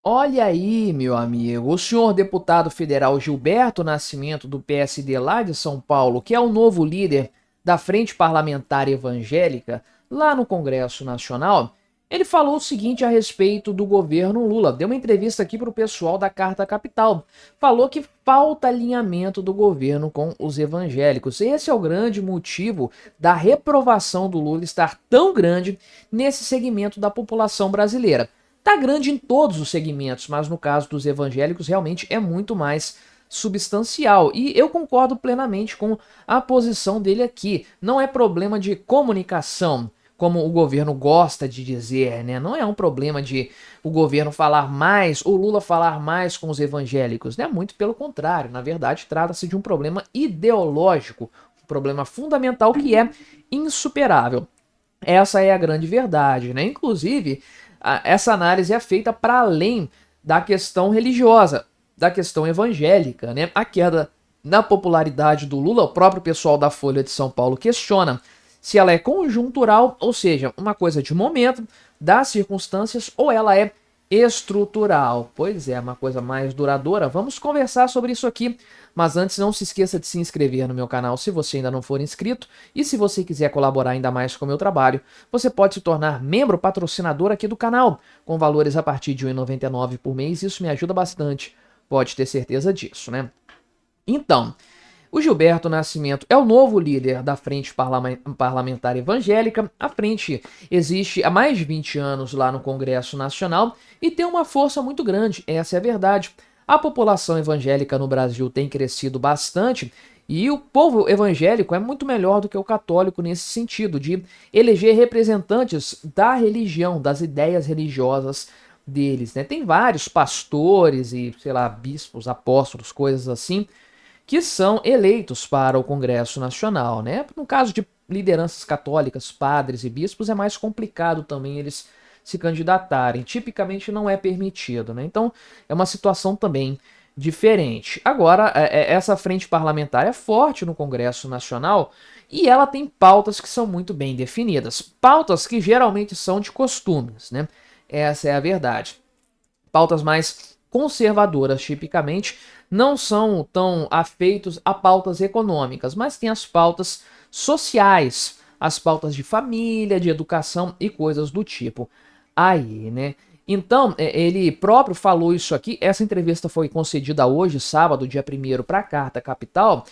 Olha aí, meu amigo, o senhor deputado federal Gilberto Nascimento, do PSD lá de São Paulo, que é o novo líder da Frente Parlamentar Evangélica lá no Congresso Nacional, ele falou o seguinte a respeito do governo Lula. Deu uma entrevista aqui para o pessoal da Carta Capital. Falou que falta alinhamento do governo com os evangélicos. Esse é o grande motivo da reprovação do Lula estar tão grande nesse segmento da população brasileira. Tá grande em todos os segmentos, mas no caso dos evangélicos realmente é muito mais substancial. E eu concordo plenamente com a posição dele aqui. Não é problema de comunicação, como o governo gosta de dizer, né? Não é um problema de o governo falar mais, o Lula falar mais com os evangélicos, né? Muito pelo contrário. Na verdade, trata-se de um problema ideológico, um problema fundamental que é insuperável. Essa é a grande verdade, né? Inclusive, essa análise é feita para além da questão religiosa, da questão evangélica, né? A queda na popularidade do Lula, o próprio pessoal da Folha de São Paulo questiona se ela é conjuntural, ou seja, uma coisa de momento, das circunstâncias, ou ela é estrutural. Pois é, uma coisa mais duradoura. Vamos conversar sobre isso aqui. Mas antes, não se esqueça de se inscrever no meu canal se você ainda não for inscrito. E se você quiser colaborar ainda mais com o meu trabalho, você pode se tornar membro patrocinador aqui do canal, com valores a partir de R$ 1,99 por mês. Isso me ajuda bastante, pode ter certeza disso, né? Então, o Gilberto Nascimento é o novo líder da Frente Parlamentar Evangélica. A frente existe há mais de 20 anos lá no Congresso Nacional e tem uma força muito grande, essa é a verdade. A população evangélica no Brasil tem crescido bastante e o povo evangélico é muito melhor do que o católico nesse sentido, de eleger representantes da religião, das ideias religiosas deles, né? Tem vários pastores e, sei lá, bispos, apóstolos, coisas assim, que são eleitos para o Congresso Nacional, né? No caso de lideranças católicas, padres e bispos, é mais complicado também eles se candidatarem. Tipicamente não é permitido, né? Então é uma situação também diferente. Agora, essa frente parlamentar é forte no Congresso Nacional e ela tem pautas que são muito bem definidas. Pautas que geralmente são de costumes, né? Essa é a verdade. Pautas mais conservadoras, tipicamente, não são tão afeitos a pautas econômicas, mas tem as pautas sociais, as pautas de família, de educação e coisas do tipo. Aí, né? Então, ele próprio falou isso aqui. Essa entrevista foi concedida hoje, sábado, dia 1º, para a Carta Capital.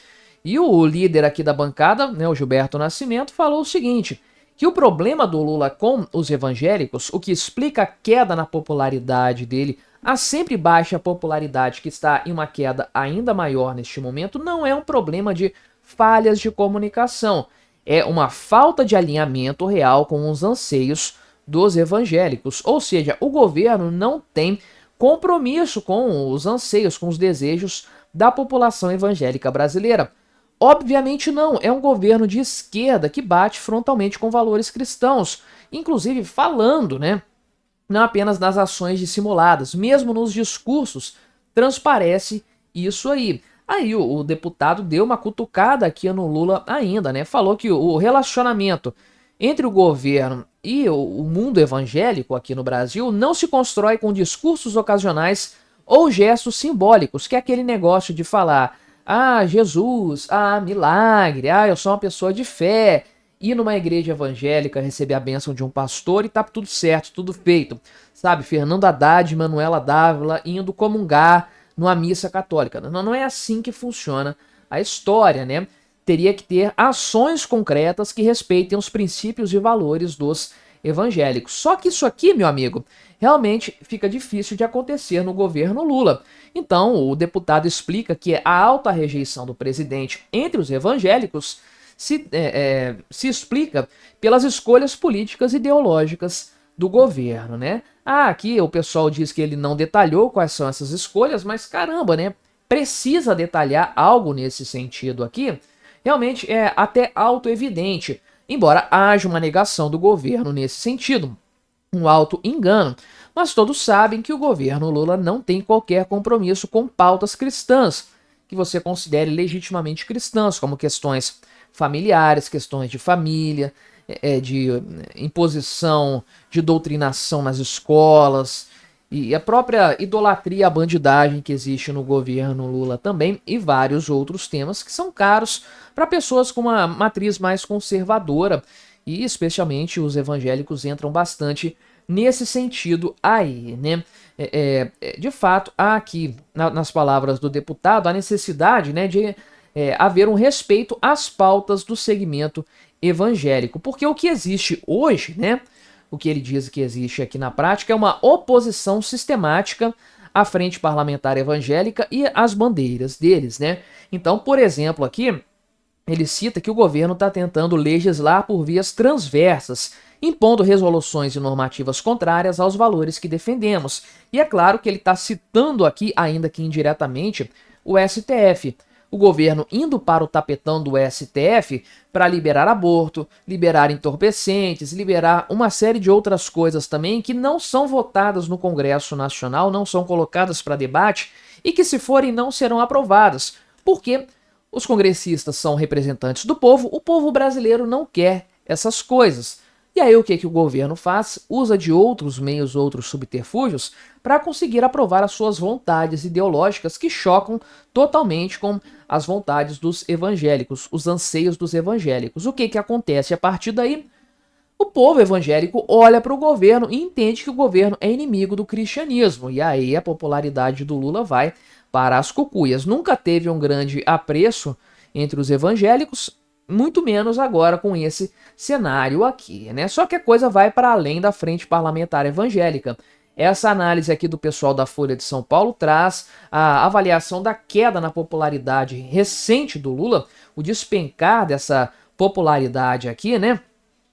E o líder aqui da bancada, né, o Gilberto Nascimento, falou o seguinte: que o problema do Lula com os evangélicos, o que explica a queda na popularidade dele, a sempre baixa popularidade que está em uma queda ainda maior neste momento, não é um problema de falhas de comunicação, é uma falta de alinhamento real com os anseios dos evangélicos. Ou seja, o governo não tem compromisso com os anseios, com os desejos da população evangélica brasileira. Obviamente não, é um governo de esquerda que bate frontalmente com valores cristãos, inclusive falando, né, não apenas nas ações dissimuladas, mesmo nos discursos, transparece isso aí. Aí o deputado deu uma cutucada aqui no Lula ainda, né? Falou que o relacionamento entre o governo e o mundo evangélico aqui no Brasil não se constrói com discursos ocasionais ou gestos simbólicos, que é aquele negócio de falar: ah, Jesus, ah, milagre, ah, eu sou uma pessoa de fé, ir numa igreja evangélica, receber a bênção de um pastor e tá tudo certo, tudo feito. Sabe, Fernando Haddad, Manuela Dávila indo comungar numa missa católica. Não é assim que funciona a história, né? Teria que ter ações concretas que respeitem os princípios e valores dos evangélicos. Só que isso aqui, meu amigo, realmente fica difícil de acontecer no governo Lula. Então, o deputado explica que a alta rejeição do presidente entre os evangélicos se explica pelas escolhas políticas e ideológicas do governo, né? Ah, aqui o pessoal diz que ele não detalhou quais são essas escolhas, mas caramba, né? Precisa detalhar algo nesse sentido aqui. Realmente é até auto-evidente, embora haja uma negação do governo nesse sentido, um auto-engano. Mas todos sabem que o governo Lula não tem qualquer compromisso com pautas cristãs, que você considere legitimamente cristãs, como questões familiares, questões de família, de imposição de doutrinação nas escolas e a própria idolatria à bandidagem que existe no governo Lula também, e vários outros temas que são caros para pessoas com uma matriz mais conservadora, e especialmente os evangélicos entram bastante nesse sentido aí, né? De fato, há aqui, nas palavras do deputado, a necessidade, né, de haver um respeito às pautas do segmento evangélico, porque o que existe hoje, né, o que ele diz que existe aqui na prática é uma oposição sistemática à frente parlamentar evangélica e às bandeiras deles, né? Então, por exemplo, aqui ele cita que o governo está tentando legislar por vias transversas, impondo resoluções e normativas contrárias aos valores que defendemos. E é claro que ele está citando aqui, ainda que indiretamente, o STF. O governo indo para o tapetão do STF para liberar aborto, liberar entorpecentes, liberar uma série de outras coisas também que não são votadas no Congresso Nacional, não são colocadas para debate e que, se forem, não serão aprovadas. Porque os congressistas são representantes do povo, o povo brasileiro não quer essas coisas. E aí o que o governo faz? Usa de outros meios, outros subterfúgios, para conseguir aprovar as suas vontades ideológicas que chocam totalmente com as vontades dos evangélicos, os anseios dos evangélicos. O que acontece a partir daí? O povo evangélico olha para o governo e entende que o governo é inimigo do cristianismo. E aí a popularidade do Lula vai para as cucuias. Nunca teve um grande apreço entre os evangélicos, muito menos agora com esse cenário aqui, né? Só que a coisa vai para além da frente parlamentar evangélica. Essa análise aqui do pessoal da Folha de São Paulo traz a avaliação da queda na popularidade recente do Lula, o despencar dessa popularidade aqui, né?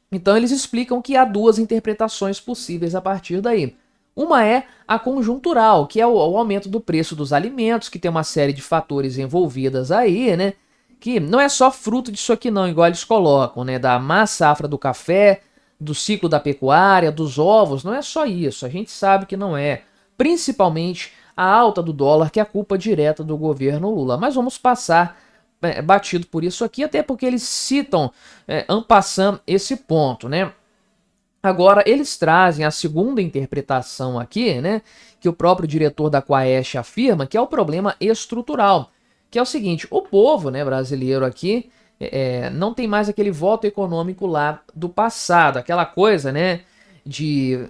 Então eles explicam que há duas interpretações possíveis a partir daí. Uma é a conjuntural, que é o aumento do preço dos alimentos, que tem uma série de fatores envolvidas aí, né? Que não é só fruto disso aqui não, igual eles colocam, né? Da má safra do café, do ciclo da pecuária, dos ovos, não é só isso, a gente sabe que não é. Principalmente a alta do dólar, que é a culpa direta do governo Lula. Mas vamos passar batido por isso aqui, até porque eles citam en passant esse ponto, né? Agora, eles trazem a segunda interpretação aqui, né, que o próprio diretor da Quaest afirma, que é o problema estrutural, que é o seguinte: o povo, né, brasileiro aqui não tem mais aquele voto econômico lá do passado, aquela coisa, né, de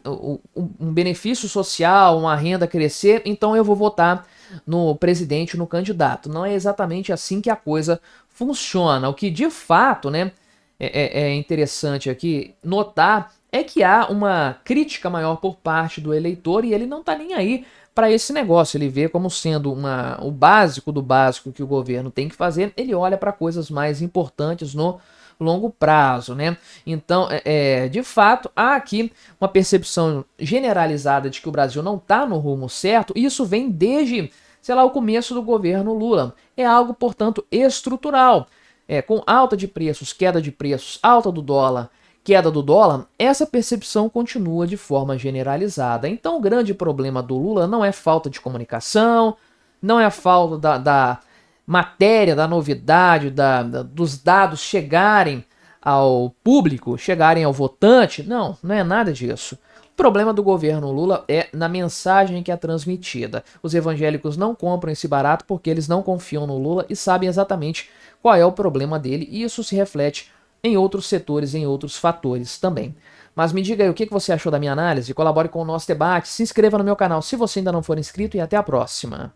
um benefício social, uma renda crescer, então eu vou votar no presidente, no candidato. Não é exatamente assim que a coisa funciona. O que de fato, né, é interessante aqui notar é que há uma crítica maior por parte do eleitor e ele não está nem aí para esse negócio. Ele vê como sendo o básico do básico que o governo tem que fazer, ele olha para coisas mais importantes no longo prazo, né? Então, de fato, há aqui uma percepção generalizada de que o Brasil não está no rumo certo, e isso vem desde, sei lá, o começo do governo Lula. É algo, portanto, estrutural. Com alta de preços, queda de preços, alta do dólar, queda do dólar, essa percepção continua de forma generalizada. Então o grande problema do Lula não é falta de comunicação, não é a falta da matéria, da novidade, dos dados chegarem ao público, chegarem ao votante. Não, não é nada disso. O problema do governo Lula é na mensagem que é transmitida. Os evangélicos não compram esse barato porque eles não confiam no Lula e sabem exatamente qual é o problema dele, e isso se reflete em outros setores, em outros fatores também. Mas me diga aí o que você achou da minha análise, colabore com o nosso debate, se inscreva no meu canal se você ainda não for inscrito e até a próxima.